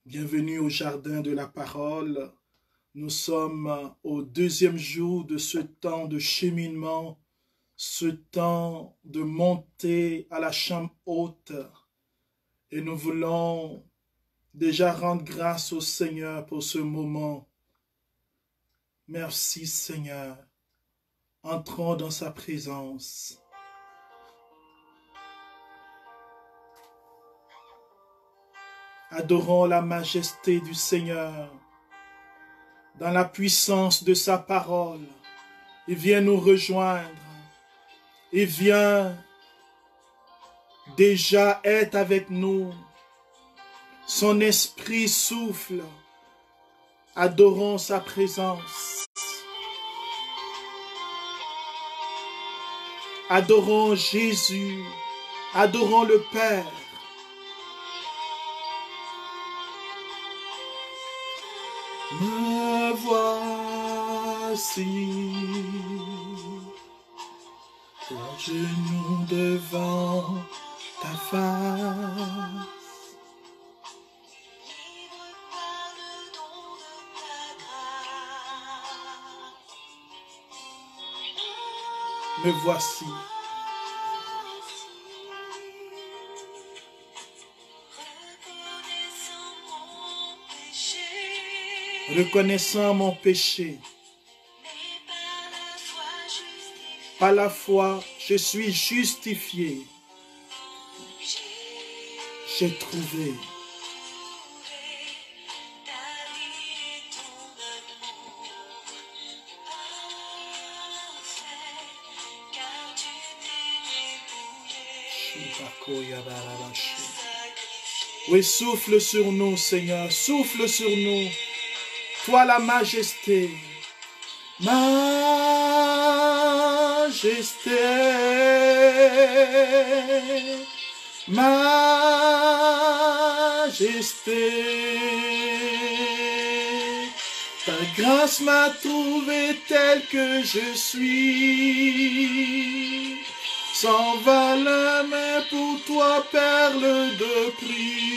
Bienvenue au jardin de la parole. Nous sommes au deuxième jour de ce temps de cheminement, ce temps de montée à la chambre haute. Et nous voulons déjà rendre grâce au Seigneur pour ce moment. Merci Seigneur. Entrons dans sa présence. Adorons la majesté du Seigneur. Dans la puissance de sa parole, il vient nous rejoindre. Il vient déjà être avec nous. Son esprit souffle. Adorons sa présence. Adorons Jésus. Adorons le Père. Me voici, à genoux devant ta face. Me voici. Reconnaissant mon péché, par la foi, je suis justifié. J'ai trouvé oui, souffle sur nous, Seigneur, souffle sur nous. Toi la majesté, majesté, majesté. Ta grâce m'a trouvé tel que je suis, sans valeur mais pour toi perle de prix.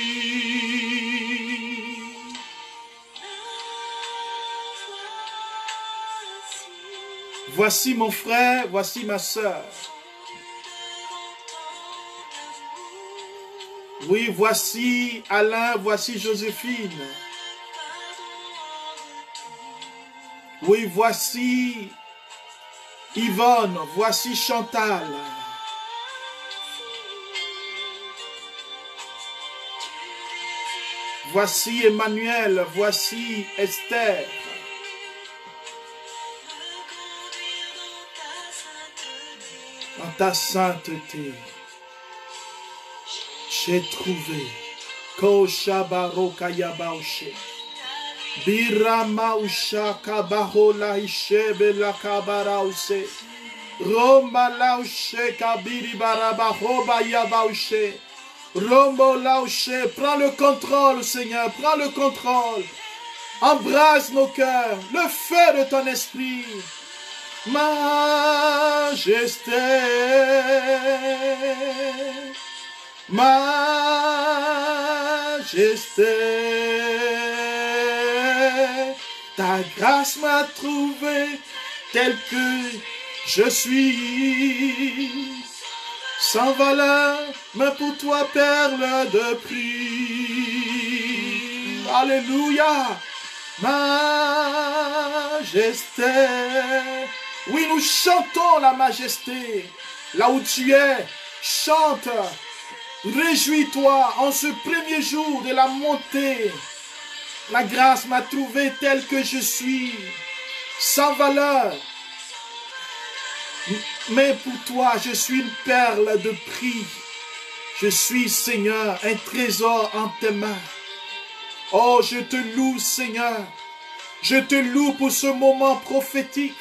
Voici mon frère, voici ma sœur. Oui, voici Alain, voici Joséphine. Oui, voici Yvonne, voici Chantal. Voici Emmanuel, voici Esther. Dans ta sainteté, j'ai trouvé Koshabaro Kayabaushe Biramausha Kabahola Ishebe la Kabarause Roma Laushe Kabiri Barabahoba Yabaushe Rombo Laushe. Prends le contrôle, Seigneur, prends le contrôle. Embrase nos cœurs, le feu de ton esprit. Majesté, majesté, ta grâce m'a trouvé tel que je suis, sans valeur, mais pour toi perle de prix. Alléluia, majesté. Oui, nous chantons la majesté. Là où tu es, chante. Réjouis-toi en ce premier jour de la montée. La grâce m'a trouvé tel que je suis, sans valeur. Mais pour toi, je suis une perle de prix. Je suis, Seigneur, un trésor en tes mains. Oh, je te loue, Seigneur. Je te loue pour ce moment prophétique.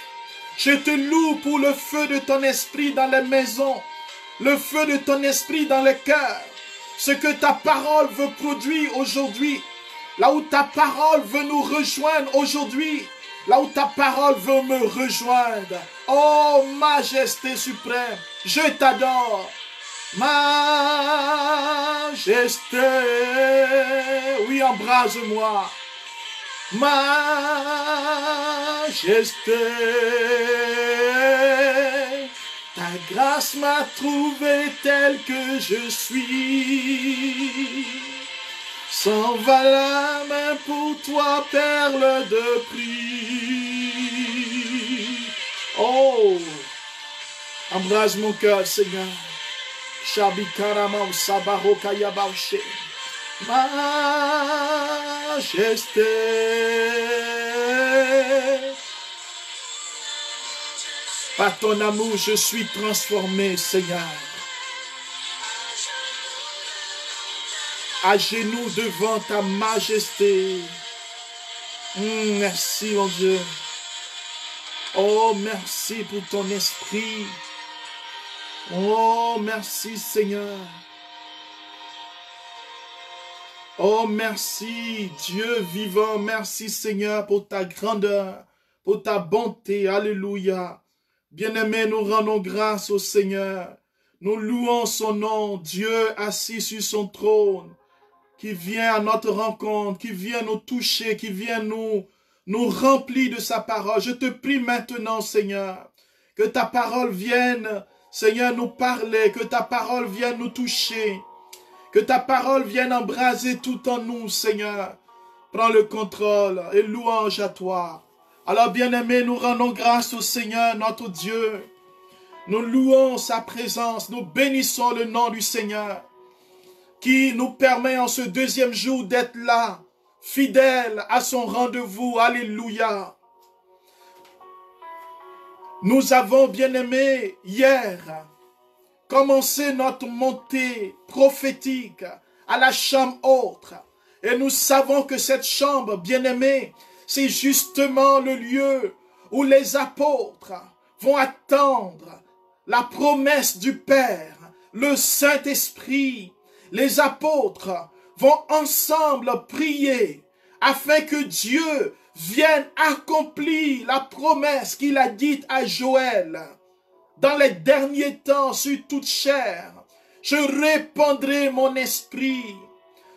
Je te loue pour le feu de ton esprit dans les maisons, le feu de ton esprit dans les cœurs, ce que ta parole veut produire aujourd'hui, là où ta parole veut nous rejoindre aujourd'hui, là où ta parole veut me rejoindre. Oh, majesté suprême, je t'adore. Majesté, oui, embrase-moi. Majesté, ta grâce m'a trouvé tel que je suis. S'en va la main pour toi, perle de prix. Oh, embrase mon cœur, Seigneur. Shabikarama Sabaroka Baushe. Majesté. Par ton amour, je suis transformé, Seigneur. À genoux devant ta majesté. Merci, mon Dieu. Oh, merci pour ton esprit. Oh, merci, Seigneur. Oh, merci, Dieu vivant. Merci, Seigneur, pour ta grandeur, pour ta bonté. Alléluia. Bien-aimés, nous rendons grâce au Seigneur. Nous louons son nom, Dieu assis sur son trône, qui vient à notre rencontre, qui vient nous toucher, qui vient nous remplir de sa parole. Je te prie maintenant, Seigneur, que ta parole vienne, Seigneur, nous parler, que ta parole vienne nous toucher, que ta parole vienne embraser tout en nous, Seigneur. Prends le contrôle et louange à toi. Alors, bien-aimés, nous rendons grâce au Seigneur, notre Dieu. Nous louons sa présence, nous bénissons le nom du Seigneur, qui nous permet en ce deuxième jour d'être là, fidèle à son rendez-vous. Alléluia. Nous avons, bien-aimés, hier, commencé notre montée prophétique à la chambre haute. Et nous savons que cette chambre, bien-aimés, c'est justement le lieu où les apôtres vont attendre la promesse du Père, le Saint-Esprit. Les apôtres vont ensemble prier afin que Dieu vienne accomplir la promesse qu'il a dite à Joël. Dans les derniers temps, sur toute chair, je répandrai mon esprit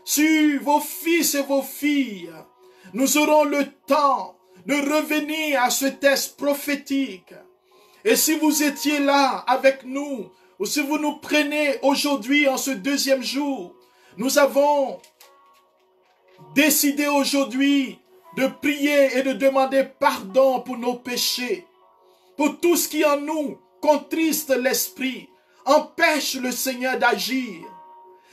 sur vos fils et vos filles. Nous aurons le temps de revenir à ce texte prophétique. Et si vous étiez là avec nous, ou si vous nous prenez aujourd'hui en ce deuxième jour, nous avons décidé aujourd'hui de prier et de demander pardon pour nos péchés, pour tout ce qui en nous contriste l'esprit, empêche le Seigneur d'agir.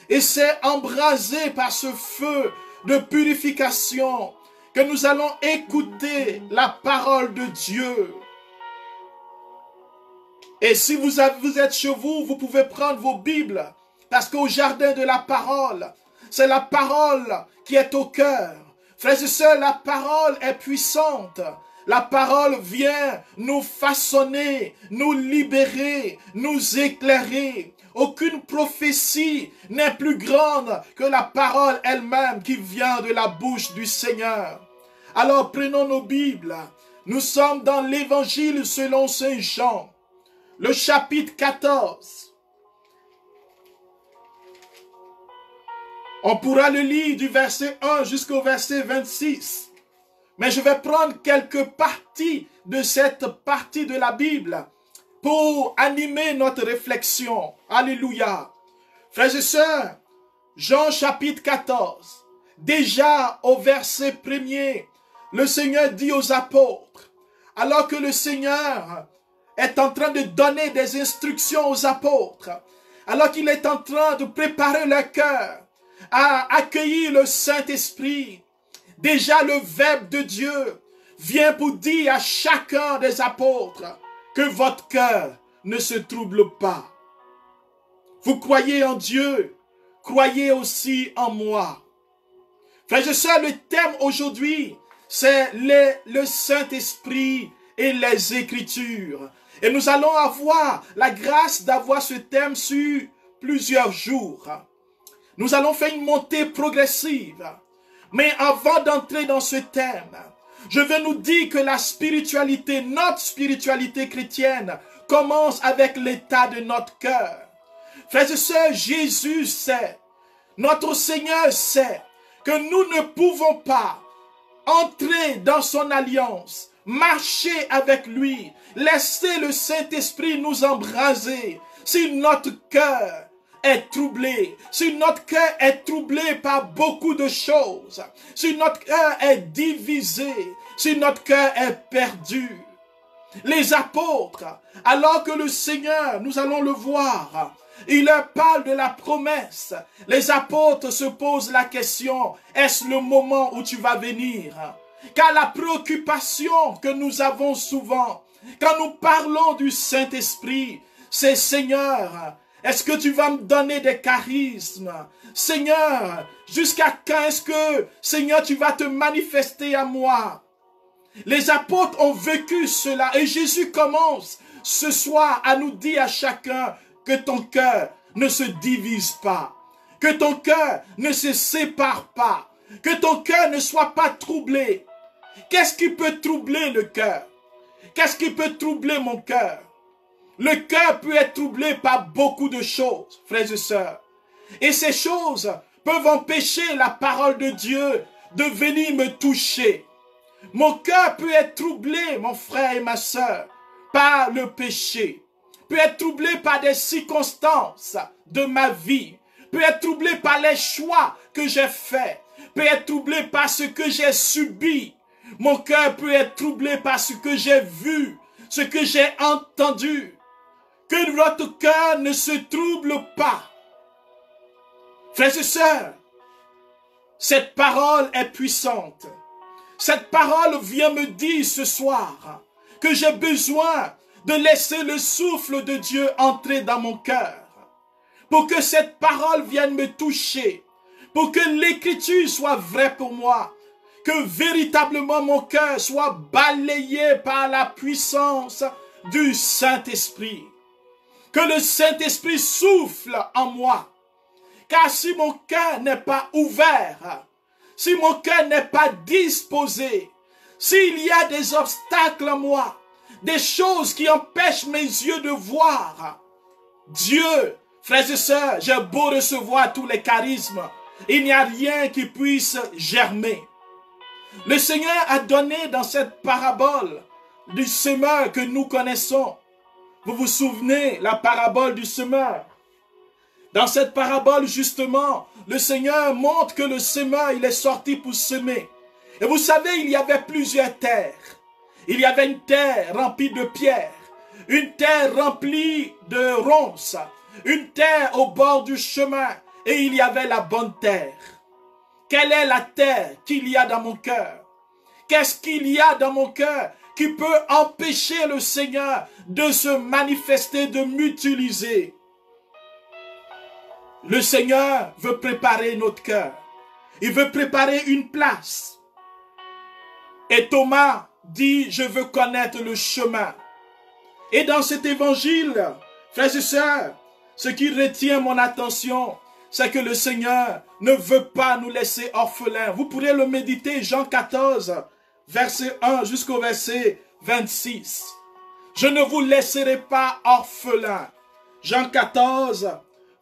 Et c'est embrasé par ce feu de purification que nous allons écouter la parole de Dieu. Et si vous êtes chez vous, vous pouvez prendre vos Bibles, parce qu'au jardin de la parole, c'est la parole qui est au cœur. Frères et sœurs, la parole est puissante. La parole vient nous façonner, nous libérer, nous éclairer. Aucune prophétie n'est plus grande que la parole elle-même qui vient de la bouche du Seigneur. Alors prenons nos Bibles. Nous sommes dans l'Évangile selon Saint Jean, le chapitre 14. On pourra le lire du verset 1 jusqu'au verset 26. Mais je vais prendre quelques parties de cette partie de la Bible pour animer notre réflexion. Alléluia. Frères et sœurs, Jean chapitre 14. Déjà au verset 1er, le Seigneur dit aux apôtres, alors que le Seigneur est en train de donner des instructions aux apôtres, alors qu'il est en train de préparer leur cœur à accueillir le Saint-Esprit, déjà le Verbe de Dieu vient pour dire à chacun des apôtres que votre cœur ne se trouble pas. Vous croyez en Dieu, croyez aussi en moi. Frères et sœurs, le thème aujourd'hui, c'est le Saint-Esprit et les Écritures. Et nous allons avoir la grâce d'avoir ce thème sur plusieurs jours. Nous allons faire une montée progressive. Mais avant d'entrer dans ce thème, Je veux nous dire que la spiritualité, notre spiritualité chrétienne, commence avec l'état de notre cœur. Frères et sœurs, Jésus sait, notre Seigneur sait que nous ne pouvons pas entrer dans son alliance, marcher avec lui, laisser le Saint-Esprit nous embraser si notre cœur est troublé, si notre cœur est troublé par beaucoup de choses, si notre cœur est divisé, si notre cœur est perdu. Les apôtres, alors que le Seigneur, nous allons le voir, il leur parle de la promesse. Les apôtres se posent la question, est-ce le moment où tu vas venir? Car la préoccupation que nous avons souvent, quand nous parlons du Saint-Esprit, c'est Seigneur, est-ce que tu vas me donner des charismes? Seigneur, jusqu'à quand est-ce que, Seigneur, tu vas te manifester à moi? Les apôtres ont vécu cela et Jésus commence ce soir à nous dire à chacun que ton cœur ne se divise pas, que ton cœur ne se sépare pas, que ton cœur ne soit pas troublé. Qu'est-ce qui peut troubler le cœur? Qu'est-ce qui peut troubler mon cœur? Le cœur peut être troublé par beaucoup de choses, frères et sœurs. Et ces choses peuvent empêcher la parole de Dieu de venir me toucher. Mon cœur peut être troublé, mon frère et ma sœur, par le péché. Peut être troublé par des circonstances de ma vie. Peut être troublé par les choix que j'ai faits. Peut être troublé par ce que j'ai subi. Mon cœur peut être troublé par ce que j'ai vu, ce que j'ai entendu. Que votre cœur ne se trouble pas. Frères et sœurs, cette parole est puissante. Cette parole vient me dire ce soir que j'ai besoin de laisser le souffle de Dieu entrer dans mon cœur. Pour que cette parole vienne me toucher. Pour que l'écriture soit vraie pour moi. Que véritablement mon cœur soit balayé par la puissance du Saint-Esprit. Que le Saint-Esprit souffle en moi. Car si mon cœur n'est pas ouvert, si mon cœur n'est pas disposé, s'il y a des obstacles en moi, des choses qui empêchent mes yeux de voir, Dieu, frères et sœurs, j'ai beau recevoir tous les charismes, il n'y a rien qui puisse germer. Le Seigneur a donné dans cette parabole du semeur que nous connaissons. Vous vous souvenez, la parabole du semeur? Dans cette parabole, justement, le Seigneur montre que le semeur, il est sorti pour semer. Et vous savez, il y avait plusieurs terres. Il y avait une terre remplie de pierres, une terre remplie de ronces, une terre au bord du chemin, et il y avait la bonne terre. Quelle est la terre qu'il y a dans mon cœur? Qu'est-ce qu'il y a dans mon cœur qui peut empêcher le Seigneur de se manifester, de m'utiliser? Le Seigneur veut préparer notre cœur. Il veut préparer une place. Et Thomas dit, je veux connaître le chemin. Et dans cet évangile, frères et sœurs, ce qui retient mon attention, c'est que le Seigneur ne veut pas nous laisser orphelins. Vous pourrez le méditer, Jean 14, verset 1 jusqu'au verset 26. Je ne vous laisserai pas orphelins. Jean 14,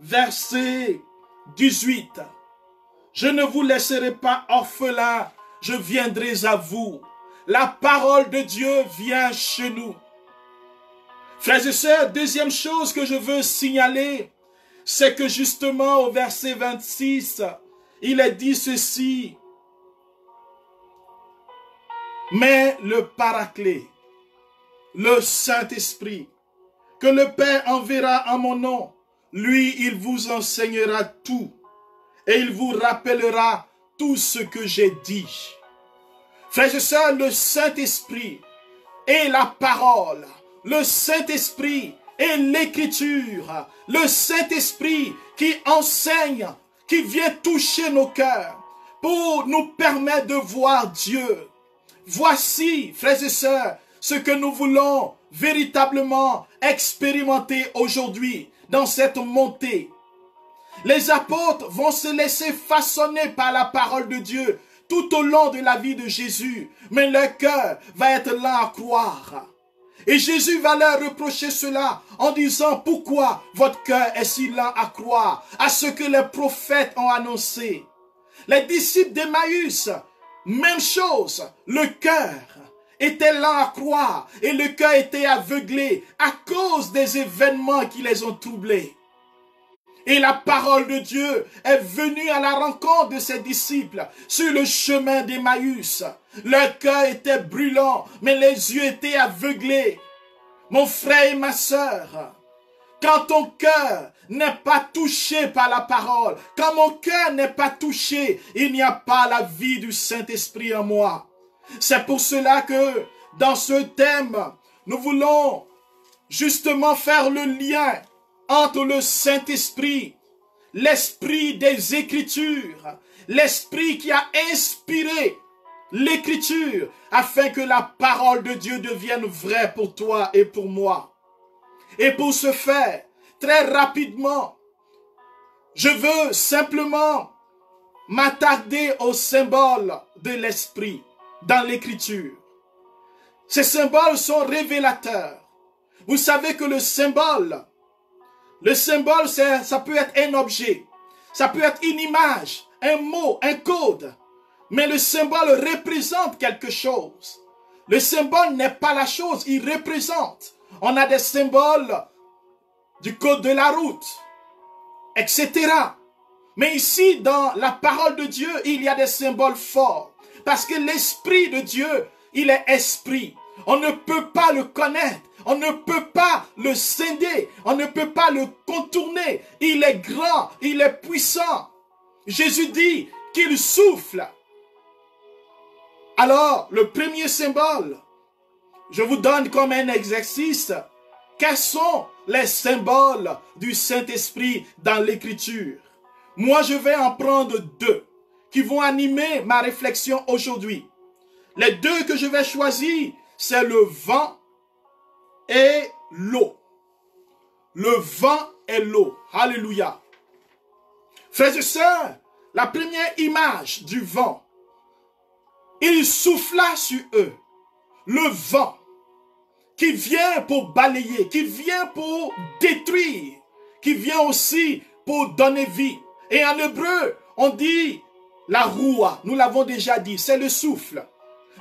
verset 18. Je ne vous laisserai pas orphelins, je viendrai à vous. La parole de Dieu vient chez nous. Frères et sœurs, deuxième chose que je veux signaler, c'est que justement au verset 26, il est dit ceci. Mais le Paraclet, le Saint-Esprit, que le Père enverra en mon nom, lui, il vous enseignera tout et il vous rappellera tout ce que j'ai dit. Frères et sœurs, le Saint-Esprit et la parole, le Saint-Esprit et l'écriture, le Saint-Esprit qui enseigne, qui vient toucher nos cœurs pour nous permettre de voir Dieu. Voici, frères et sœurs, ce que nous voulons véritablement expérimenter aujourd'hui dans cette montée. Les apôtres vont se laisser façonner par la parole de Dieu tout au long de la vie de Jésus, mais leur cœur va être lent à croire. Et Jésus va leur reprocher cela en disant, pourquoi votre cœur est si lent à croire à ce que les prophètes ont annoncé. Les disciples d'Emmaüs, même chose, le cœur était lent à croire et le cœur était aveuglé à cause des événements qui les ont troublés. Et la parole de Dieu est venue à la rencontre de ses disciples sur le chemin d'Emmaüs. Leur cœur était brûlant, mais les yeux étaient aveuglés. Mon frère et ma sœur, quand ton cœur n'est pas touché par la parole, quand mon cœur n'est pas touché, il n'y a pas la vie du Saint-Esprit en moi. C'est pour cela que dans ce thème, nous voulons justement faire le lien entre le Saint-Esprit, l'esprit des Écritures, l'esprit qui a inspiré l'Écriture, afin que la parole de Dieu devienne vraie pour toi et pour moi. Et pour ce faire, très rapidement, je veux simplement m'attarder aux symboles de l'esprit dans l'Écriture. Ces symboles sont révélateurs. Vous savez que le symbole, ça peut être un objet, ça peut être une image, un mot, un code. Mais le symbole représente quelque chose. Le symbole n'est pas la chose, il représente. On a des symboles du code de la route, etc. Mais ici, dans la parole de Dieu, il y a des symboles forts. Parce que l'Esprit de Dieu, il est esprit. On ne peut pas le connaître. On ne peut pas le scinder. On ne peut pas le contourner. Il est grand, il est puissant. Jésus dit qu'il souffle. Alors, le premier symbole, je vous donne comme un exercice, quels sont les symboles du Saint-Esprit dans l'Écriture? Moi, je vais en prendre deux qui vont animer ma réflexion aujourd'hui. Les deux que je vais choisir, c'est le vent et l'eau. Le vent et l'eau. Alléluia. Frères et sœurs, la première image du vent, il souffla sur eux. Le vent qui vient pour balayer, qui vient pour détruire, qui vient aussi pour donner vie. Et en hébreu, on dit la roua, nous l'avons déjà dit, c'est le souffle.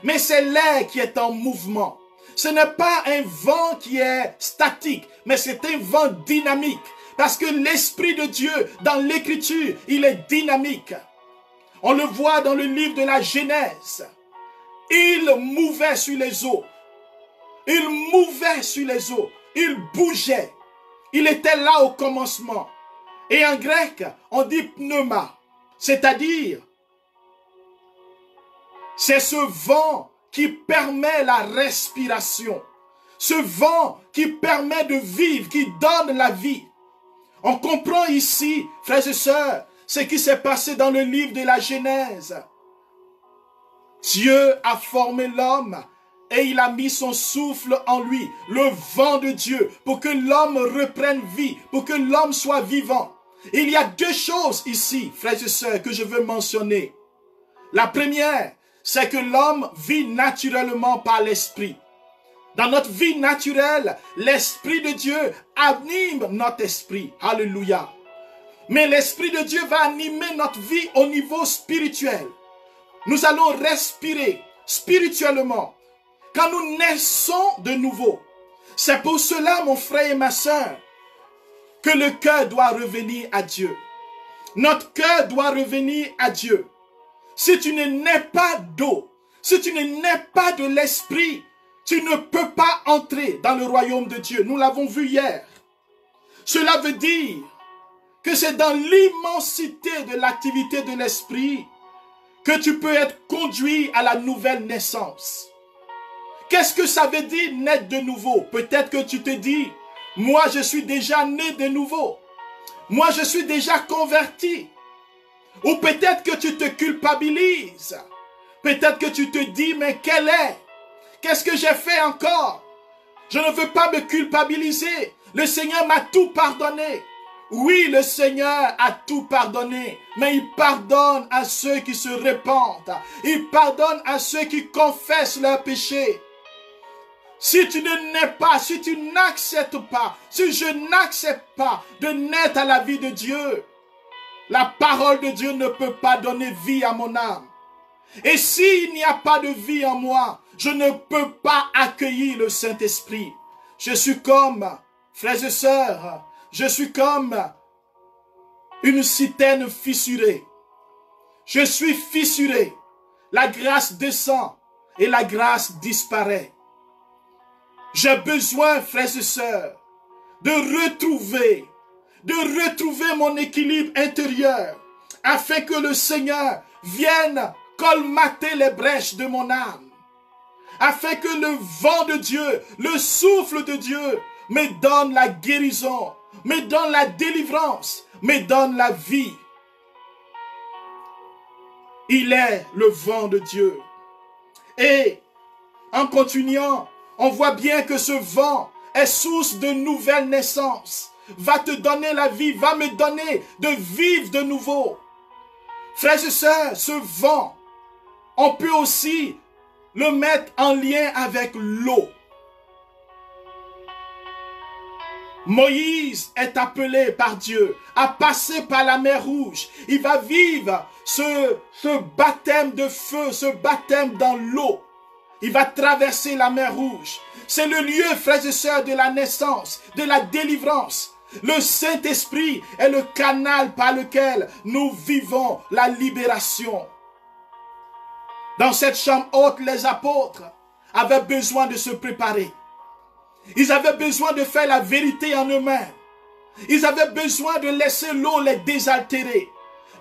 Mais c'est l'air qui est en mouvement. Ce n'est pas un vent qui est statique, mais c'est un vent dynamique. Parce que l'Esprit de Dieu, dans l'Écriture, il est dynamique. On le voit dans le livre de la Genèse. Il mouvait sur les eaux. Il mouvait sur les eaux. Il bougeait. Il était là au commencement. Et en grec, on dit pneuma. C'est-à-dire, c'est ce vent qui permet la respiration. Ce vent qui permet de vivre, qui donne la vie. On comprend ici, frères et sœurs, ce qui s'est passé dans le livre de la Genèse. Dieu a formé l'homme et il a mis son souffle en lui, le vent de Dieu, pour que l'homme reprenne vie, pour que l'homme soit vivant. Il y a deux choses ici, frères et sœurs, que je veux mentionner. La première, c'est que l'homme vit naturellement par l'esprit. Dans notre vie naturelle, l'Esprit de Dieu anime notre esprit. Alléluia. Mais l'Esprit de Dieu va animer notre vie au niveau spirituel. Nous allons respirer spirituellement quand nous naissons de nouveau. C'est pour cela, mon frère et ma sœur, que le cœur doit revenir à Dieu. Notre cœur doit revenir à Dieu. Si tu ne nais pas d'eau, si tu ne nais pas de l'Esprit, tu ne peux pas entrer dans le royaume de Dieu. Nous l'avons vu hier. Cela veut dire que c'est dans l'immensité de l'activité de l'Esprit que tu peux être conduit à la nouvelle naissance. Qu'est-ce que ça veut dire naître de nouveau? Peut-être que tu te dis, moi je suis déjà né de nouveau. Moi je suis déjà converti. Ou peut-être que tu te culpabilises. Peut-être que tu te dis, mais qu'est-ce que j'ai fait encore? Je ne veux pas me culpabiliser. Le Seigneur m'a tout pardonné. Oui, le Seigneur a tout pardonné, mais il pardonne à ceux qui se répandent. Il pardonne à ceux qui confessent leurs péchés. Si tu ne nais pas, si tu n'acceptes pas, si je n'accepte pas de naître à la vie de Dieu, la parole de Dieu ne peut pas donner vie à mon âme. Et s'il n'y a pas de vie en moi, je ne peux pas accueillir le Saint-Esprit. Je suis comme, frères et sœurs, je suis comme une citerne fissurée. Je suis fissuré. La grâce descend et la grâce disparaît. J'ai besoin, frères et sœurs, de retrouver mon équilibre intérieur afin que le Seigneur vienne colmater les brèches de mon âme. Afin que le vent de Dieu, le souffle de Dieu me donne la guérison, me donne la délivrance, me donne la vie. Il est le vent de Dieu. Et en continuant, on voit bien que ce vent est source de nouvelles naissances, va te donner la vie, va me donner de vivre de nouveau. Frères et sœurs, ce vent, on peut aussi le mettre en lien avec l'eau. Moïse est appelé par Dieu à passer par la mer Rouge. Il va vivre ce baptême de feu, ce baptême dans l'eau. Il va traverser la mer Rouge. C'est le lieu, frères et sœurs, de la naissance, de la délivrance. Le Saint-Esprit est le canal par lequel nous vivons la libération. Dans cette chambre haute, les apôtres avaient besoin de se préparer. Ils avaient besoin de faire la vérité en eux-mêmes. Ils avaient besoin de laisser l'eau les désaltérer,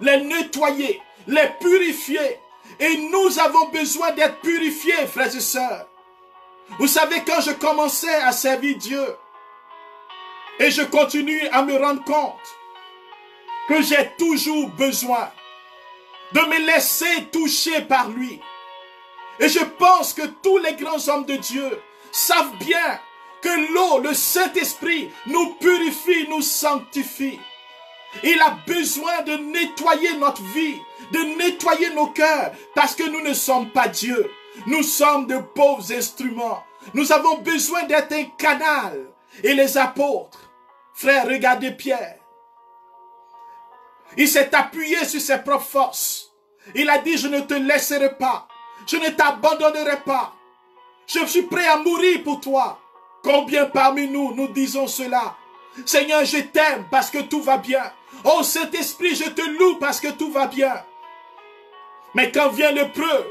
les nettoyer, les purifier. Et nous avons besoin d'être purifiés, frères et sœurs. Vous savez, quand je commençais à servir Dieu, et je continue à me rendre compte que j'ai toujours besoin de me laisser toucher par lui. Et je pense que tous les grands hommes de Dieu savent bien que l'eau, le Saint-Esprit, nous purifie, nous sanctifie. Il a besoin de nettoyer notre vie, de nettoyer nos cœurs, parce que nous ne sommes pas Dieu. Nous sommes de pauvres instruments. Nous avons besoin d'être un canal. Et les apôtres, frères, regardez Pierre. Il s'est appuyé sur ses propres forces. Il a dit, je ne te laisserai pas. Je ne t'abandonnerai pas. Je suis prêt à mourir pour toi. Combien parmi nous, nous disons cela? Seigneur, je t'aime parce que tout va bien. Oh Saint-Esprit, je te loue parce que tout va bien. Mais quand viennent l'épreuve,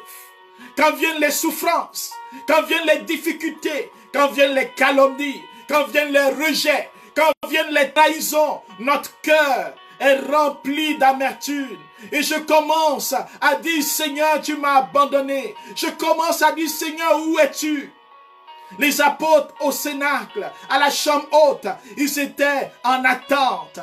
quand viennent les souffrances, quand viennent les difficultés, quand viennent les calomnies, quand viennent les rejets, quand viennent les trahisons, notre cœur est rempli d'amertume. Et je commence à dire, Seigneur, tu m'as abandonné. Je commence à dire, Seigneur, où es-tu? Les apôtres au cénacle, à la chambre haute, ils étaient en attente.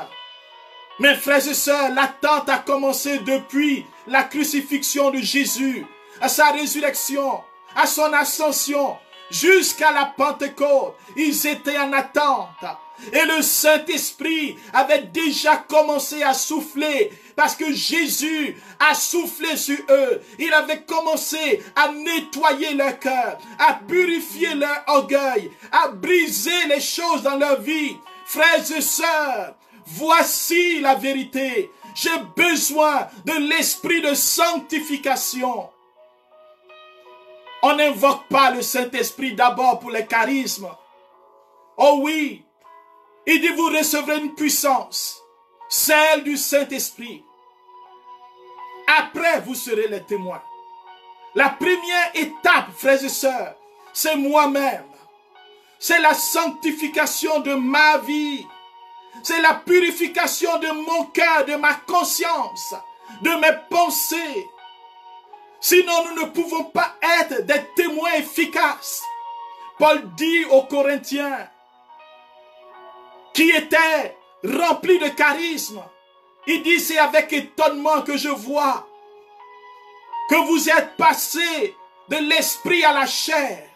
Mes frères et sœurs, l'attente a commencé depuis la crucifixion de Jésus, à sa résurrection, à son ascension, jusqu'à la Pentecôte. Ils étaient en attente. Et le Saint-Esprit avait déjà commencé à souffler parce que Jésus a soufflé sur eux. Il avait commencé à nettoyer leur cœur, à purifier leur orgueil, à briser les choses dans leur vie. Frères et sœurs, voici la vérité. J'ai besoin de l'esprit de sanctification. On n'invoque pas le Saint-Esprit d'abord pour les charismes. Oh oui, il dit vous recevrez une puissance, celle du Saint-Esprit. Après, vous serez les témoins. La première étape, frères et sœurs, c'est moi-même. C'est la sanctification de ma vie. C'est la purification de mon cœur, de ma conscience, de mes pensées. Sinon, nous ne pouvons pas être des témoins efficaces. Paul dit aux Corinthiens, qui étaient remplis de charisme, il dit, c'est avec étonnement que je vois que vous êtes passés de l'esprit à la chair.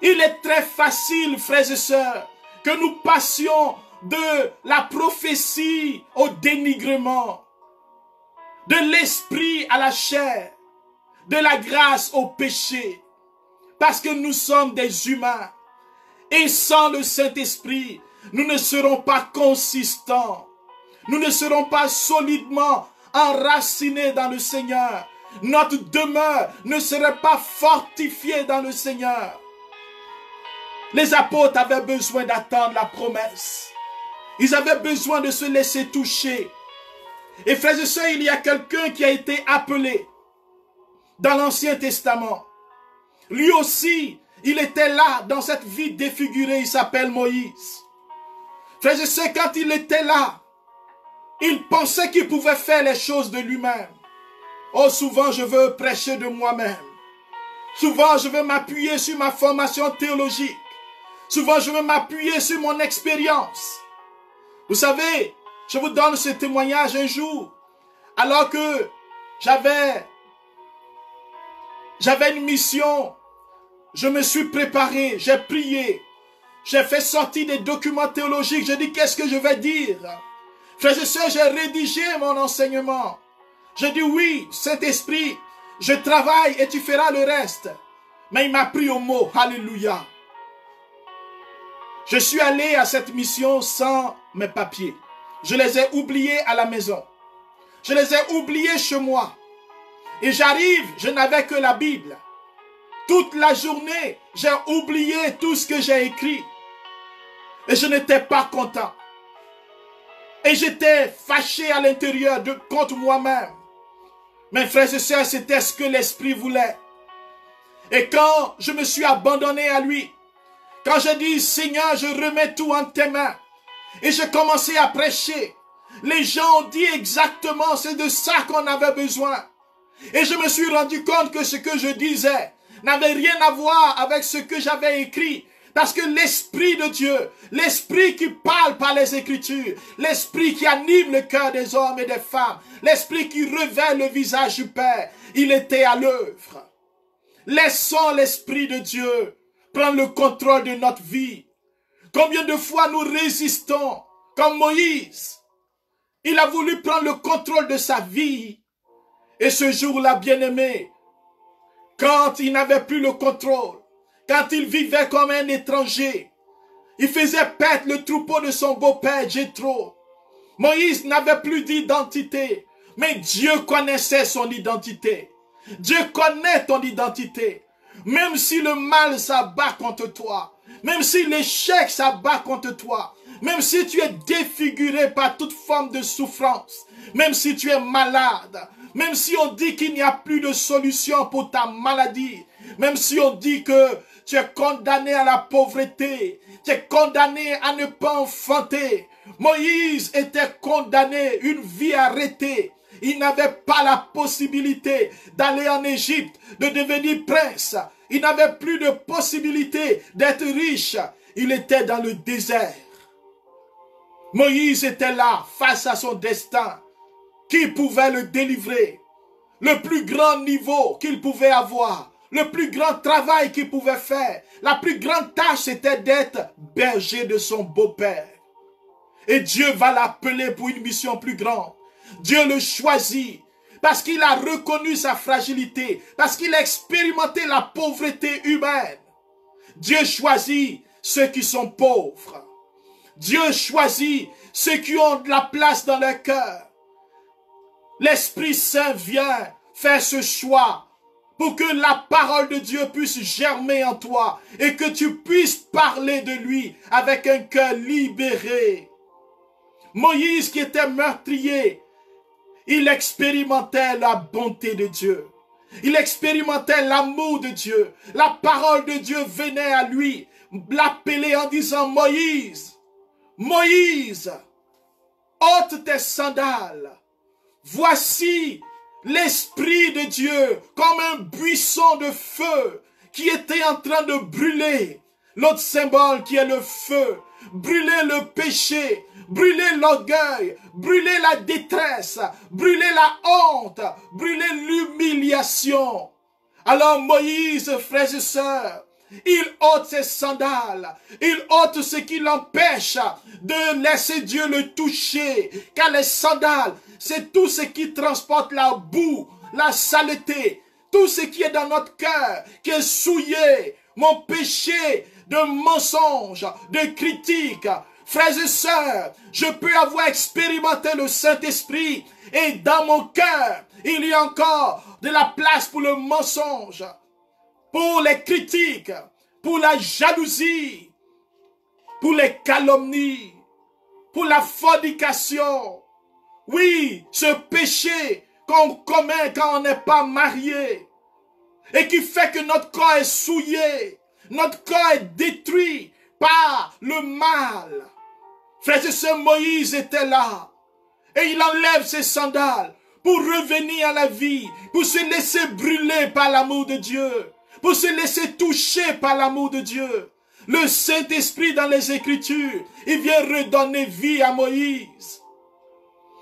Il est très facile, frères et sœurs, que nous passions de la prophétie au dénigrement, de l'esprit à la chair, de la grâce au péché, parce que nous sommes des humains. Et sans le Saint-Esprit, nous ne serons pas consistants, nous ne serons pas solidement enracinés dans le Seigneur. Notre demeure ne serait pas fortifiée dans le Seigneur. Les apôtres avaient besoin d'attendre la promesse. Ils avaient besoin de se laisser toucher. Et frères et sœurs, il y a quelqu'un qui a été appelé dans l'Ancien Testament. Lui aussi, il était là dans cette vie défigurée, il s'appelle Moïse. Frères et sœurs, quand il était là, il pensait qu'il pouvait faire les choses de lui-même. Oh, souvent je veux prêcher de moi-même. Souvent je veux m'appuyer sur ma formation théologique. Souvent je veux m'appuyer sur mon expérience. Vous savez, je vous donne ce témoignage un jour, alors que j'avais une mission. Je me suis préparé, j'ai prié, j'ai fait sortir des documents théologiques, j'ai dit qu'est-ce que je vais dire. Frères et sœurs, j'ai rédigé mon enseignement. J'ai dit oui, Saint-Esprit, je travaille et tu feras le reste. Mais il m'a pris au mot, alléluia. Je suis allé à cette mission sans mes papiers. Je les ai oubliés à la maison. Je les ai oubliés chez moi. Et j'arrive, je n'avais que la Bible. Toute la journée, j'ai oublié tout ce que j'ai écrit. Et je n'étais pas content. Et j'étais fâché à l'intérieur contre moi-même. Mes frères et sœurs, c'était ce que l'Esprit voulait. Et quand je me suis abandonné à lui, quand j'ai dit, Seigneur, je remets tout en tes mains, et j'ai commencé à prêcher, les gens ont dit exactement, c'est de ça qu'on avait besoin. Et je me suis rendu compte que ce que je disais n'avait rien à voir avec ce que j'avais écrit. Parce que l'Esprit de Dieu, l'Esprit qui parle par les Écritures, l'Esprit qui anime le cœur des hommes et des femmes, l'Esprit qui révèle le visage du Père, il était à l'œuvre. Laissons l'Esprit de Dieu prendre le contrôle de notre vie. Combien de fois nous résistons, comme Moïse. Il a voulu prendre le contrôle de sa vie. Et ce jour-là, bien-aimé, quand il n'avait plus le contrôle, quand il vivait comme un étranger, il faisait perdre le troupeau de son beau-père Jéthro. Moïse n'avait plus d'identité, mais Dieu connaissait son identité. Dieu connaît ton identité. Même si le mal s'abat contre toi, même si l'échec s'abat contre toi, même si tu es défiguré par toute forme de souffrance, même si tu es malade, même si on dit qu'il n'y a plus de solution pour ta maladie, même si on dit que tu es condamné à la pauvreté, tu es condamné à ne pas enfanter. Moïse était condamné, une vie arrêtée. Il n'avait pas la possibilité d'aller en Égypte, de devenir prince. Il n'avait plus de possibilité d'être riche. Il était dans le désert. Moïse était là, face à son destin. Qui pouvait le délivrer? Le plus grand niveau qu'il pouvait avoir, le plus grand travail qu'il pouvait faire, la plus grande tâche, c'était d'être berger de son beau-père. Et Dieu va l'appeler pour une mission plus grande. Dieu le choisit parce qu'il a reconnu sa fragilité, parce qu'il a expérimenté la pauvreté humaine. Dieu choisit ceux qui sont pauvres. Dieu choisit ceux qui ont de la place dans leur cœur. L'Esprit Saint vient faire ce choix pour que la parole de Dieu puisse germer en toi et que tu puisses parler de lui avec un cœur libéré. Moïse qui était meurtrier, il expérimentait la bonté de Dieu. Il expérimentait l'amour de Dieu. La parole de Dieu venait à lui, l'appeler en disant, Moïse, Moïse, ôte tes sandales. Voici l'Esprit de Dieu comme un buisson de feu qui était en train de brûler. L'autre symbole qui est le feu. Brûler le péché, brûler l'orgueil, brûler la détresse, brûler la honte, brûler l'humiliation. Alors Moïse, frères et sœurs, Il ôte ses sandales. Il ôte ce qui l'empêche de laisser Dieu le toucher. Car les sandales, c'est tout ce qui transporte la boue, la saleté, tout ce qui est dans notre cœur, qui est souillé, mon péché de mensonge, de critique. Frères et sœurs, je peux avoir expérimenté le Saint-Esprit et dans mon cœur, il y a encore de la place pour le mensonge, pour les critiques, pour la jalousie, pour les calomnies, pour la fornication. Oui, ce péché qu'on commet quand on n'est pas marié et qui fait que notre corps est souillé, notre corps est détruit par le mal. Frères et sœurs, Moïse était là et il enlève ses sandales pour revenir à la vie, pour se laisser brûler par l'amour de Dieu, pour se laisser toucher par l'amour de Dieu. Le Saint-Esprit dans les Écritures, il vient redonner vie à Moïse.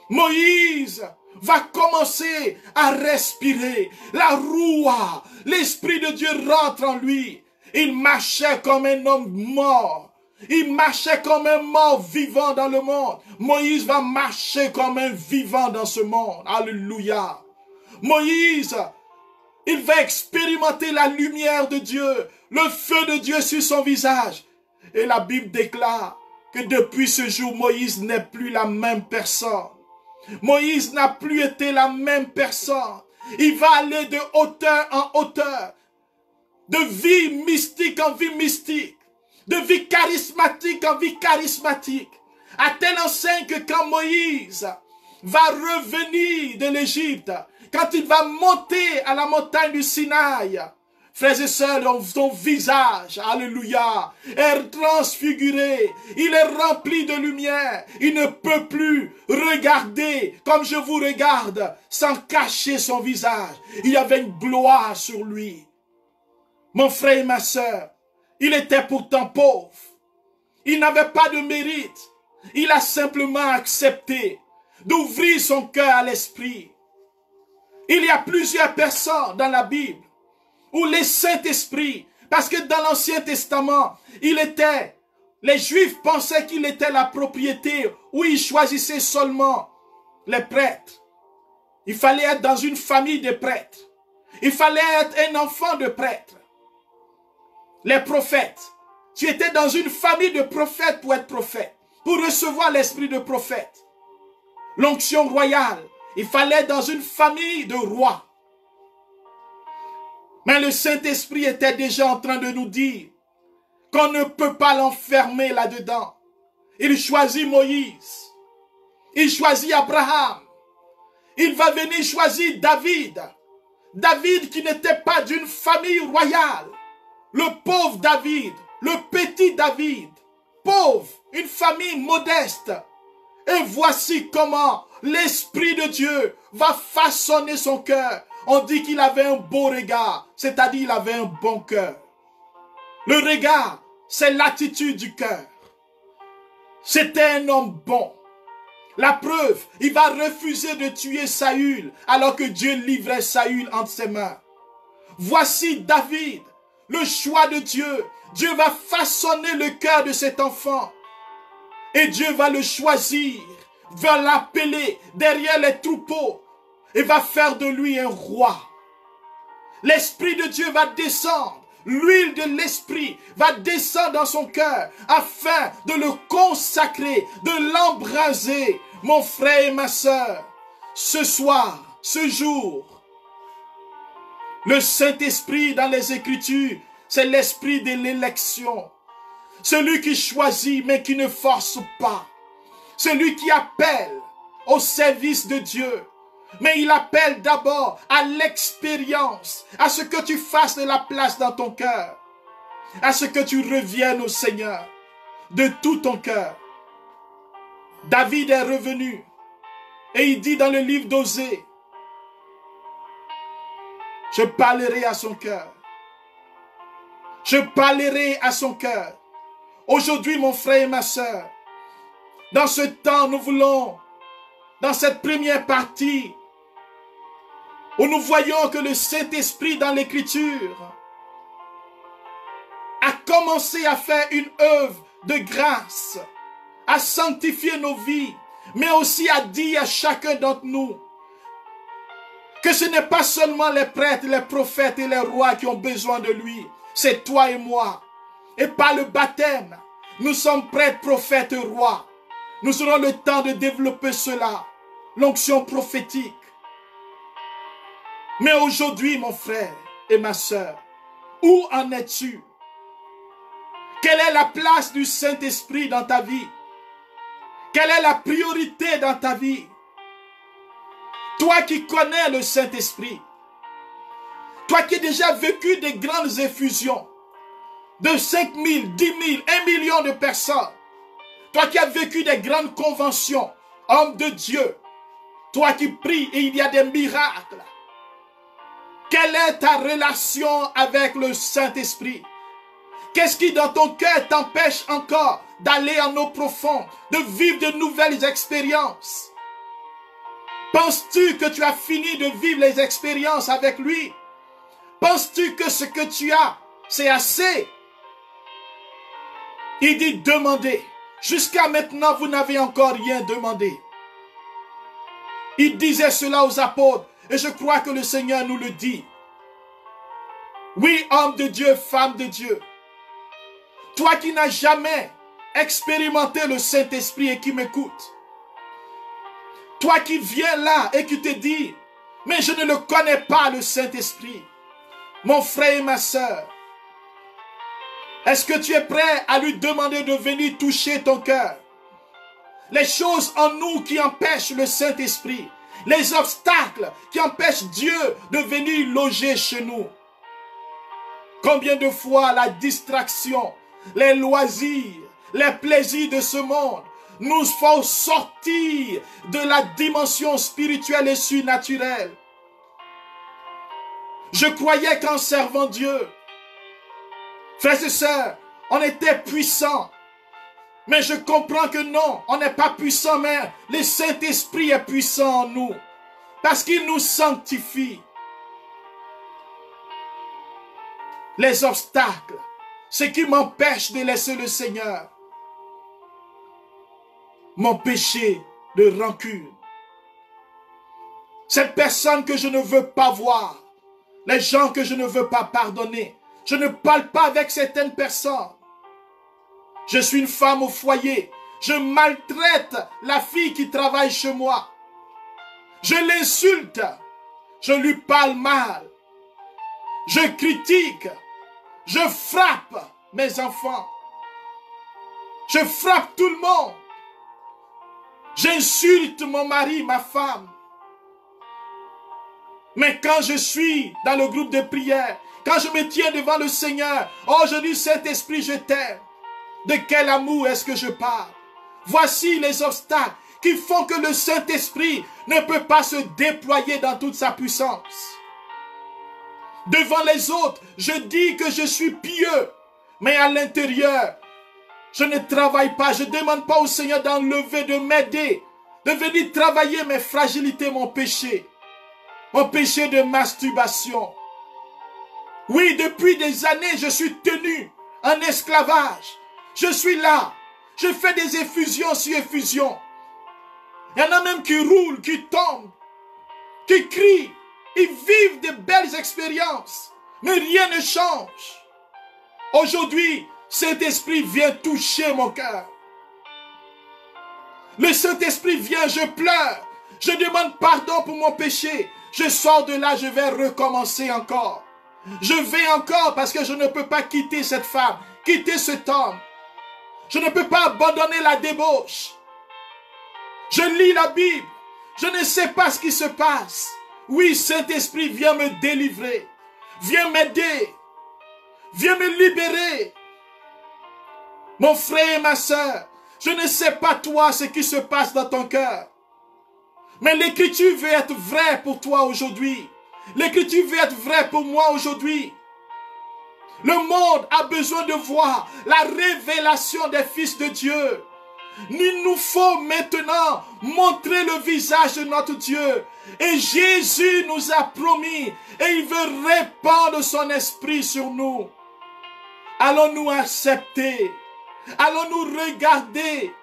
Moïse va commencer à respirer. La roua, l'Esprit de Dieu rentre en lui. Il marchait comme un homme mort. Il marchait comme un mort vivant dans le monde. Moïse va marcher comme un vivant dans ce monde. Alléluia. Moïse, il va expérimenter la lumière de Dieu, le feu de Dieu sur son visage. Et la Bible déclare que depuis ce jour, Moïse n'est plus la même personne. Moïse n'a plus été la même personne. Il va aller de hauteur en hauteur, de vie mystique en vie mystique, de vie charismatique en vie charismatique, à telle enseigne que quand Moïse va revenir de l'Égypte, quand il va monter à la montagne du Sinaï, frères et sœurs, son visage, alléluia, est transfiguré, il est rempli de lumière, il ne peut plus regarder comme je vous regarde sans cacher son visage. Il y avait une gloire sur lui. Mon frère et ma sœur, il était pourtant pauvre. Il n'avait pas de mérite. Il a simplement accepté d'ouvrir son cœur à l'esprit. Il y a plusieurs personnes dans la Bible où les Saint-Esprit, parce que dans l'Ancien Testament, les Juifs pensaient qu'il était la propriété où ils choisissaient seulement les prêtres. Il fallait être dans une famille de prêtres. Il fallait être un enfant de prêtres. Les prophètes. Tu étais dans une famille de prophètes pour être prophète, pour recevoir l'esprit de prophète. L'onction royale. Il fallait être dans une famille de rois. Mais le Saint-Esprit était déjà en train de nous dire qu'on ne peut pas l'enfermer là-dedans. Il choisit Moïse. Il choisit Abraham. Il va venir choisir David. David qui n'était pas d'une famille royale. Le pauvre David, le petit David, pauvre, une famille modeste. Et voici comment l'Esprit de Dieu va façonner son cœur. On dit qu'il avait un beau regard, c'est-à-dire il avait un bon cœur. Le regard, c'est l'attitude du cœur. C'était un homme bon. La preuve, il va refuser de tuer Saül alors que Dieu livrait Saül entre ses mains. Voici David, le choix de Dieu. Dieu va façonner le cœur de cet enfant. Et Dieu va le choisir, va l'appeler derrière les troupeaux et va faire de lui un roi. L'Esprit de Dieu va descendre. L'huile de l'Esprit va descendre dans son cœur afin de le consacrer, de l'embraser. Mon frère et ma sœur, ce soir, ce jour, le Saint-Esprit dans les Écritures, c'est l'esprit de l'élection. Celui qui choisit mais qui ne force pas. Celui qui appelle au service de Dieu. Mais il appelle d'abord à l'expérience, à ce que tu fasses de la place dans ton cœur, à ce que tu reviennes au Seigneur de tout ton cœur. David est revenu et il dit dans le livre d'Osée, je parlerai à son cœur. Je parlerai à son cœur. Aujourd'hui, mon frère et ma sœur, dans ce temps, nous voulons, dans cette première partie, où nous voyons que le Saint-Esprit dans l'Écriture commencer à faire une œuvre de grâce, à sanctifier nos vies, mais aussi à dire à chacun d'entre nous que ce n'est pas seulement les prêtres, les prophètes et les rois qui ont besoin de lui, c'est toi et moi. Et par le baptême, nous sommes prêtres, prophètes et rois. Nous aurons le temps de développer cela, l'onction prophétique. Mais aujourd'hui, mon frère et ma sœur, où en es-tu? Quelle est la place du Saint-Esprit dans ta vie? Quelle est la priorité dans ta vie? Toi qui connais le Saint-Esprit, toi qui as déjà vécu des grandes effusions de 5 000, 10 000, 1 million de personnes, toi qui as vécu des grandes conventions, homme de Dieu, toi qui pries et il y a des miracles, quelle est ta relation avec le Saint-Esprit? Qu'est-ce qui dans ton cœur t'empêche encore d'aller en eau profonde, de vivre de nouvelles expériences? Penses-tu que tu as fini de vivre les expériences avec lui? Penses-tu que ce que tu as, c'est assez? Il dit demandez. Jusqu'à maintenant, vous n'avez encore rien demandé. Il disait cela aux apôtres et je crois que le Seigneur nous le dit. Oui, homme de Dieu, femme de Dieu. Toi qui n'as jamais expérimenté le Saint-Esprit et qui m'écoutes. Toi qui viens là et qui te dis, mais je ne le connais pas le Saint-Esprit. Mon frère et ma sœur, est-ce que tu es prêt à lui demander de venir toucher ton cœur? Les choses en nous qui empêchent le Saint-Esprit, les obstacles qui empêchent Dieu de venir loger chez nous. Combien de fois la distraction, les loisirs, les plaisirs de ce monde nous font sortir de la dimension spirituelle et surnaturelle. Je croyais qu'en servant Dieu, frères et sœurs, on était puissants. Mais je comprends que non, on n'est pas puissant, mais le Saint-Esprit est puissant en nous. Parce qu'il nous sanctifie. Les obstacles, ce qui m'empêche de laisser le Seigneur. Mon péché de rancune. Cette personne que je ne veux pas voir. Les gens que je ne veux pas pardonner. Je ne parle pas avec certaines personnes. Je suis une femme au foyer. Je maltraite la fille qui travaille chez moi. Je l'insulte. Je lui parle mal. Je critique. Je frappe mes enfants. Je frappe tout le monde. J'insulte mon mari, ma femme. Mais quand je suis dans le groupe de prière, quand je me tiens devant le Seigneur, oh je dis Saint-Esprit, je t'aime. De quel amour est-ce que je parle? Voici les obstacles qui font que le Saint-Esprit ne peut pas se déployer dans toute sa puissance. Devant les autres, je dis que je suis pieux, mais à l'intérieur, je ne travaille pas. Je ne demande pas au Seigneur d'enlever, de m'aider, de venir travailler mes fragilités, mon péché de masturbation. Oui, depuis des années, je suis tenu en esclavage. Je suis là. Je fais des effusions sur effusions. Il y en a même qui roulent, qui tombent, qui crient. Ils vivent de belles expériences. Mais rien ne change. Aujourd'hui, Saint-Esprit vient toucher mon cœur. Le Saint-Esprit vient, je pleure. Je demande pardon pour mon péché. Je sors de là, je vais recommencer encore. Je vais encore parce que je ne peux pas quitter cette femme, quitter cet homme. Je ne peux pas abandonner la débauche. Je lis la Bible. Je ne sais pas ce qui se passe. Oui, Saint-Esprit, viens me délivrer. Viens m'aider. Viens me libérer. Mon frère et ma sœur, je ne sais pas toi ce qui se passe dans ton cœur. Mais l'écriture veut être vraie pour toi aujourd'hui. L'écriture veut être vraie pour moi aujourd'hui. Le monde a besoin de voir la révélation des fils de Dieu. Il nous faut maintenant montrer le visage de notre Dieu. Et Jésus nous a promis et il veut répandre son esprit sur nous. Allons-nous accepter? Allons-nous regarder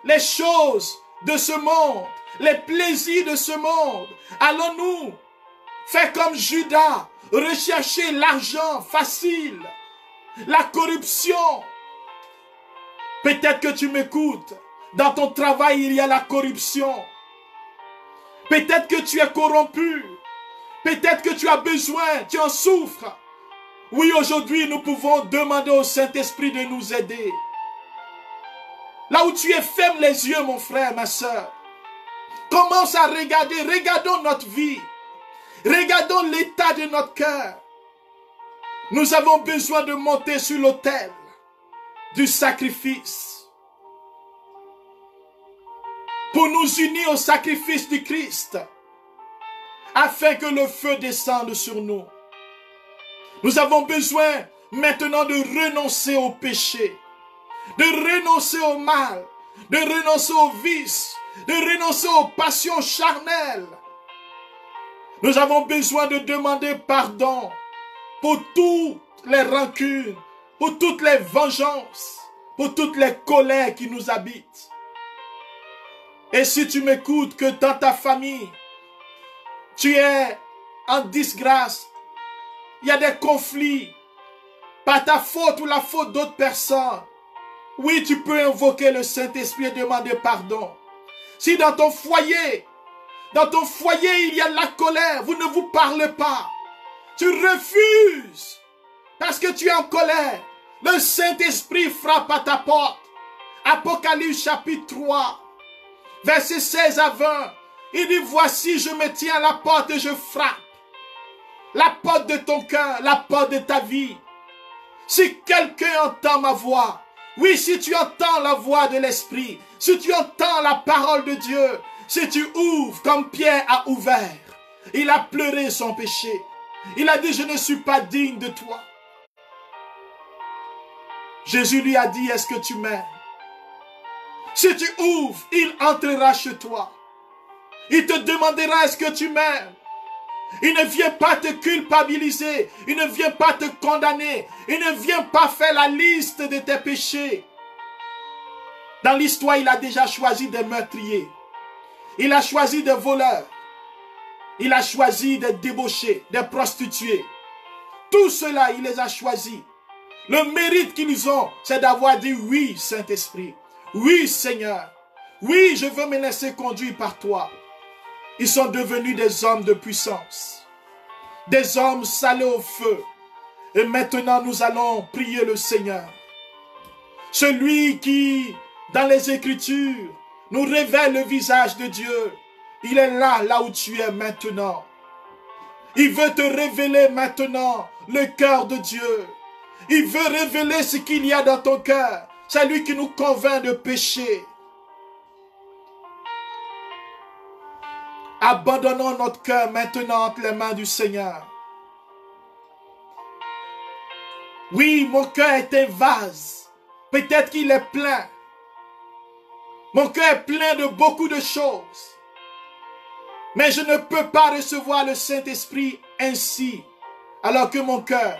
les choses de ce monde, les plaisirs de ce monde? Allons-nous faire comme Judas, rechercher l'argent facile, la corruption? Peut-être que tu m'écoutes. Dans ton travail, il y a la corruption. Peut-être que tu es corrompu. Peut-être que tu as besoin, tu en souffres. Oui, aujourd'hui, nous pouvons demander au Saint-Esprit de nous aider. Là où tu es, ferme les yeux, mon frère, ma soeur. Commence à regarder. Regardons notre vie. Regardons l'état de notre cœur. Nous avons besoin de monter sur l'autel du sacrifice pour nous unir au sacrifice du Christ afin que le feu descende sur nous. Nous avons besoin maintenant de renoncer au péché, de renoncer au mal, de renoncer au vice, de renoncer aux passions charnelles. Nous avons besoin de demander pardon pour toutes les rancunes, pour toutes les vengeances, pour toutes les colères qui nous habitent. Et si tu m'écoutes que dans ta famille, tu es en disgrâce, il y a des conflits, par ta faute ou la faute d'autres personnes, oui, tu peux invoquer le Saint-Esprit et demander pardon. Si dans ton foyer, il y a de la colère, vous ne vous parlez pas, tu refuses parce que tu es en colère, le Saint-Esprit frappe à ta porte. Apocalypse chapitre 3, versets 16 à 20, il dit, voici, je me tiens à la porte et je frappe. La porte de ton cœur, la porte de ta vie. Si quelqu'un entend ma voix, oui, si tu entends la voix de l'Esprit, si tu entends la parole de Dieu, si tu ouvres comme Pierre a ouvert, il a pleuré son péché. Il a dit, je ne suis pas digne de toi. Jésus lui a dit, est-ce que tu m'aimes? Si tu ouvres, il entrera chez toi. Il te demandera, est-ce que tu m'aimes? Il ne vient pas te culpabiliser. Il ne vient pas te condamner. Il ne vient pas faire la liste de tes péchés. Dans l'histoire, il a déjà choisi des meurtriers. Il a choisi des voleurs. Il a choisi des débauchés, des prostituées. Tout cela, il les a choisis. Le mérite qu'ils ont, c'est d'avoir dit oui, Saint-Esprit. Oui, Seigneur. Oui, je veux me laisser conduire par toi. Ils sont devenus des hommes de puissance. Des hommes salés au feu. Et maintenant, nous allons prier le Seigneur. Celui qui, dans les Écritures, nous révèle le visage de Dieu. Il est là, là où tu es maintenant. Il veut te révéler maintenant le cœur de Dieu. Il veut révéler ce qu'il y a dans ton cœur. C'est lui qui nous convainc de pécher. Abandonnons notre cœur maintenant entre les mains du Seigneur. Oui, mon cœur est un vase. Peut-être qu'il est plein. Mon cœur est plein de beaucoup de choses. Mais je ne peux pas recevoir le Saint-Esprit ainsi. Alors que mon cœur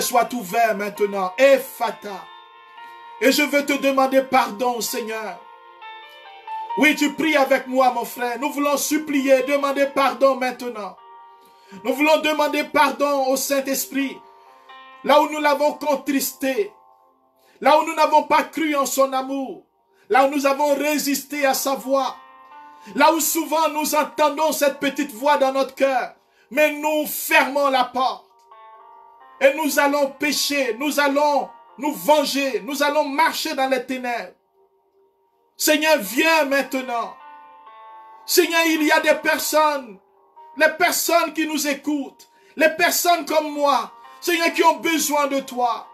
soit ouvert maintenant. Ephata. Et je veux te demander pardon, Seigneur. Oui, tu pries avec moi, mon frère. Nous voulons supplier, demander pardon maintenant. Nous voulons demander pardon au Saint-Esprit. Là où nous l'avons contristé. Là où nous n'avons pas cru en son amour. Là où nous avons résisté à sa voix. Là où souvent nous entendons cette petite voix dans notre cœur. Mais nous fermons la porte. Et nous allons pécher. Nous allons nous venger. Nous allons marcher dans les ténèbres. Seigneur, viens maintenant. Seigneur, il y a des personnes, les personnes qui nous écoutent, les personnes comme moi, Seigneur, qui ont besoin de toi.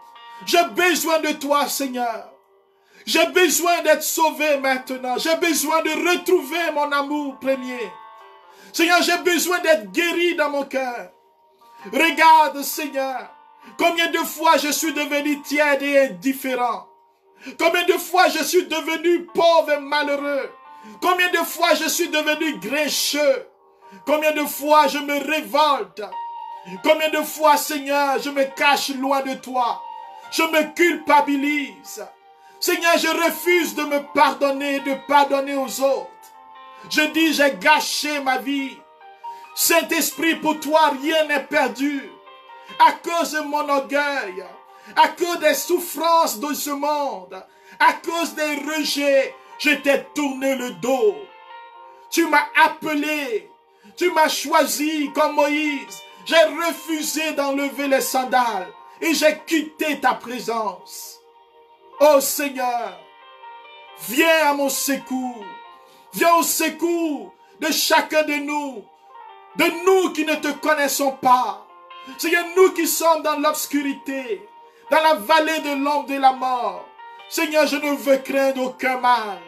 J'ai besoin de toi, Seigneur. J'ai besoin d'être sauvé maintenant. J'ai besoin de retrouver mon amour premier. Seigneur, j'ai besoin d'être guéri dans mon cœur. Regarde, Seigneur, combien de fois je suis devenu tiède et indifférent. Combien de fois je suis devenu pauvre et malheureux. Combien de fois je suis devenu grincheux. Combien de fois je me révolte. Combien de fois, Seigneur, je me cache loin de toi. Je me culpabilise. Seigneur, je refuse de me pardonner, de pardonner aux autres. Je dis, j'ai gâché ma vie. Saint-Esprit, pour toi, rien n'est perdu. À cause de mon orgueil, à cause des souffrances de ce monde, à cause des rejets, je t'ai tourné le dos. Tu m'as appelé, tu m'as choisi comme Moïse. J'ai refusé d'enlever les sandales et j'ai quitté ta présence. Oh Seigneur, viens à mon secours. Viens au secours de chacun de nous qui ne te connaissons pas. Seigneur, nous qui sommes dans l'obscurité, dans la vallée de l'ombre de la mort. Seigneur, je ne veux craindre aucun mal,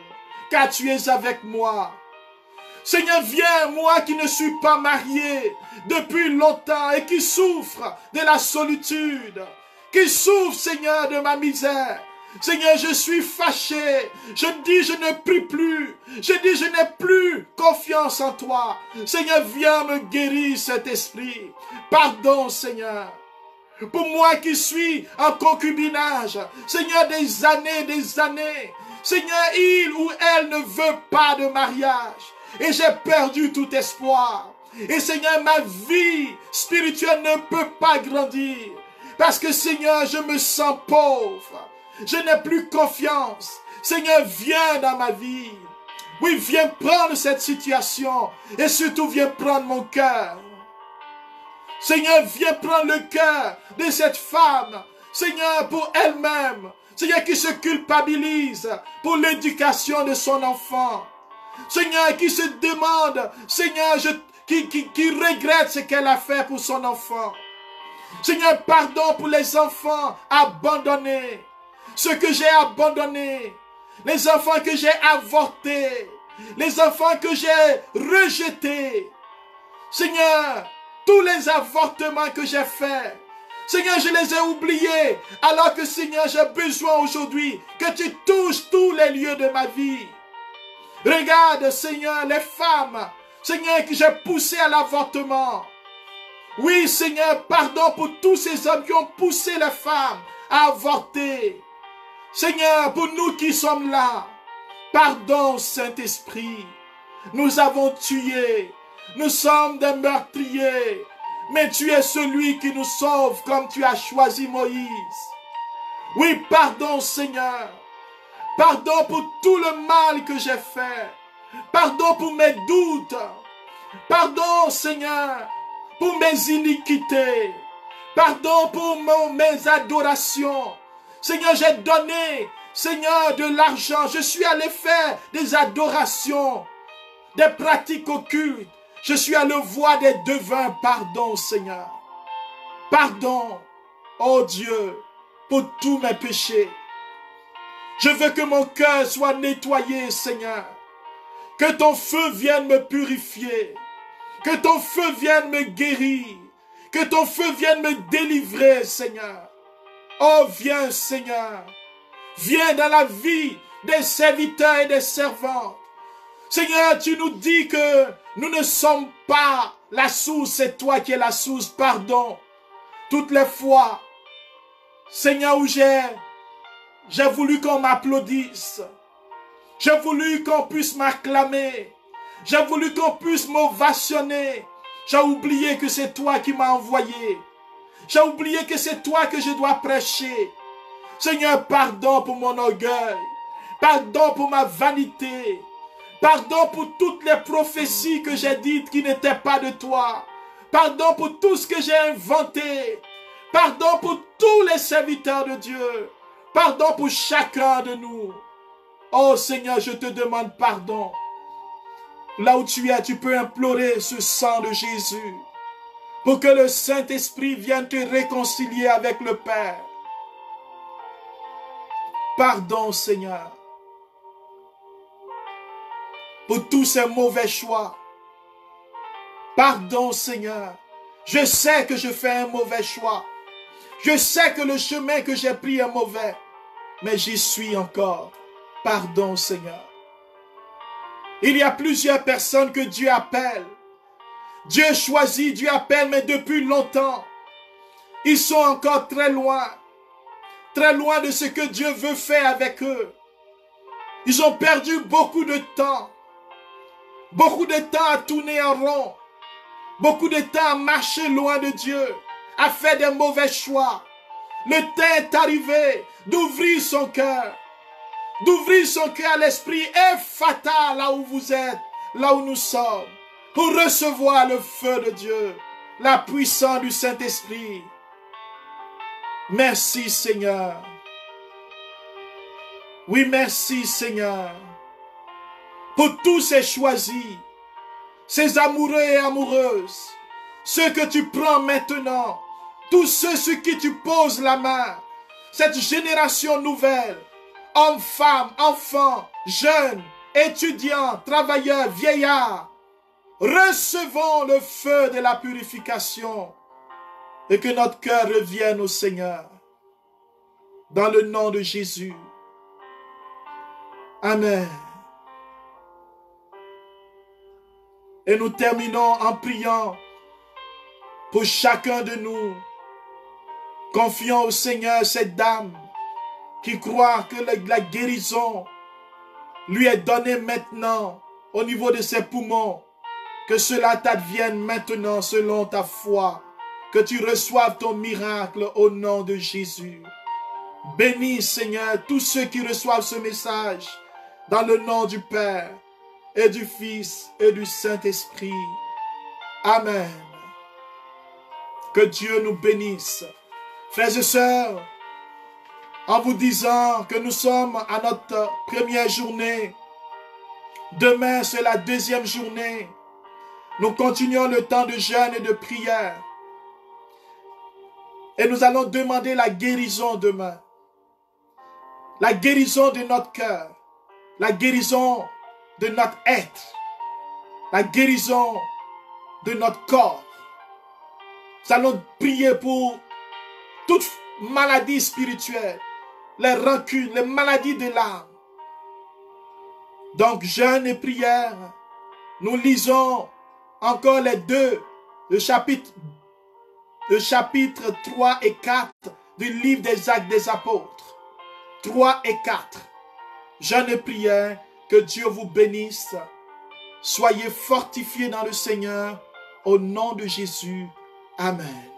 car tu es avec moi. Seigneur, viens, moi qui ne suis pas marié depuis longtemps et qui souffre de la solitude, qui souffre, Seigneur, de ma misère. Seigneur, je suis fâché. Je dis, je ne prie plus. Je dis, je n'ai plus confiance en toi. Seigneur, viens me guérir cet esprit. Pardon, Seigneur. Pour moi qui suis en concubinage, Seigneur, des années. Seigneur, il ou elle ne veut pas de mariage. Et j'ai perdu tout espoir. Et Seigneur, ma vie spirituelle ne peut pas grandir. Parce que Seigneur, je me sens pauvre. Je n'ai plus confiance. Seigneur, viens dans ma vie. Oui, viens prendre cette situation. Et surtout, viens prendre mon cœur. Seigneur, viens prendre le cœur de cette femme. Seigneur, pour elle-même. Seigneur, qui se culpabilise pour l'éducation de son enfant. Seigneur, qui se demande, Seigneur, qui regrette ce qu'elle a fait pour son enfant. Seigneur, pardon pour les enfants abandonnés. Ce que j'ai abandonné, les enfants que j'ai avortés, les enfants que j'ai rejetés. Seigneur, tous les avortements que j'ai faits, Seigneur, je les ai oubliés, alors que Seigneur, j'ai besoin aujourd'hui que tu touches tous les lieux de ma vie. Regarde, Seigneur, les femmes, Seigneur, que j'ai poussées à l'avortement. Oui, Seigneur, pardon pour tous ces hommes qui ont poussé les femmes à avorter. Seigneur, pour nous qui sommes là, pardon, Saint-Esprit. Nous avons tué, nous sommes des meurtriers, mais tu es celui qui nous sauve comme tu as choisi Moïse. Oui, pardon, Seigneur. Pardon pour tout le mal que j'ai fait. Pardon pour mes doutes. Pardon, Seigneur, pour mes iniquités. Pardon pour mes adorations. Seigneur, j'ai donné, Seigneur, de l'argent. Je suis allé faire des adorations, des pratiques occultes. Je suis allé voir des devins. Pardon, Seigneur. Pardon, oh Dieu, pour tous mes péchés. Je veux que mon cœur soit nettoyé, Seigneur. Que ton feu vienne me purifier. Que ton feu vienne me guérir. Que ton feu vienne me délivrer, Seigneur. Oh, viens, Seigneur. Viens dans la vie des serviteurs et des servantes. Seigneur, tu nous dis que nous ne sommes pas la source, c'est toi qui es la source. Pardon. Toutes les fois, Seigneur, où j'ai voulu qu'on m'applaudisse. J'ai voulu qu'on puisse m'acclamer. J'ai voulu qu'on puisse m'ovationner. J'ai oublié que c'est toi qui m'as envoyé. J'ai oublié que c'est toi que je dois prêcher. Seigneur, pardon pour mon orgueil. Pardon pour ma vanité. Pardon pour toutes les prophéties que j'ai dites qui n'étaient pas de toi. Pardon pour tout ce que j'ai inventé. Pardon pour tous les serviteurs de Dieu. Pardon pour chacun de nous. Oh Seigneur, je te demande pardon. Là où tu es, tu peux implorer ce sang de Jésus pour que le Saint-Esprit vienne te réconcilier avec le Père. Pardon, Seigneur, pour tous ces mauvais choix. Pardon, Seigneur. Je sais que je fais un mauvais choix. Je sais que le chemin que j'ai pris est mauvais. Mais j'y suis encore. Pardon, Seigneur. Il y a plusieurs personnes que Dieu appelle. Dieu choisit, Dieu appelle, mais depuis longtemps, ils sont encore très loin très loin de ce que Dieu veut faire avec eux. Ils ont perdu beaucoup de temps à tourner en rond, beaucoup de temps à marcher loin de Dieu, à faire des mauvais choix. Le temps est arrivé d'ouvrir son cœur à l'esprit et fatal là où vous êtes, là où nous sommes, pour recevoir le feu de Dieu, la puissance du Saint-Esprit. Merci Seigneur. Oui, merci Seigneur. Pour tous ces choisis, ces amoureux et amoureuses, ceux que tu prends maintenant, tous ceux sur qui tu poses la main, cette génération nouvelle, hommes, femmes, enfants, jeunes, étudiants, travailleurs, vieillards, recevons le feu de la purification et que notre cœur revienne au Seigneur. Dans le nom de Jésus. Amen. Et nous terminons en priant pour chacun de nous. Confions au Seigneur cette dame qui croit que la guérison lui est donnée maintenant au niveau de ses poumons. Que cela t'advienne maintenant selon ta foi. Que tu reçoives ton miracle au nom de Jésus. Bénis Seigneur tous ceux qui reçoivent ce message dans le nom du Père et du Fils et du Saint-Esprit. Amen. Que Dieu nous bénisse. Frères et sœurs, en vous disant que nous sommes à notre première journée, demain c'est la deuxième journée, nous continuons le temps de jeûne et de prière. Et nous allons demander la guérison demain. La guérison de notre cœur. La guérison de notre être. La guérison de notre corps. Nous allons prier pour toute maladie spirituelle, les rancunes, les maladies de l'âme. Donc, jeûne et prière, nous lisons encore le chapitre 3 et 4 du livre des Actes des Apôtres. 3 et 4. Jeûne et prière, que Dieu vous bénisse. Soyez fortifiés dans le Seigneur, au nom de Jésus. Amen.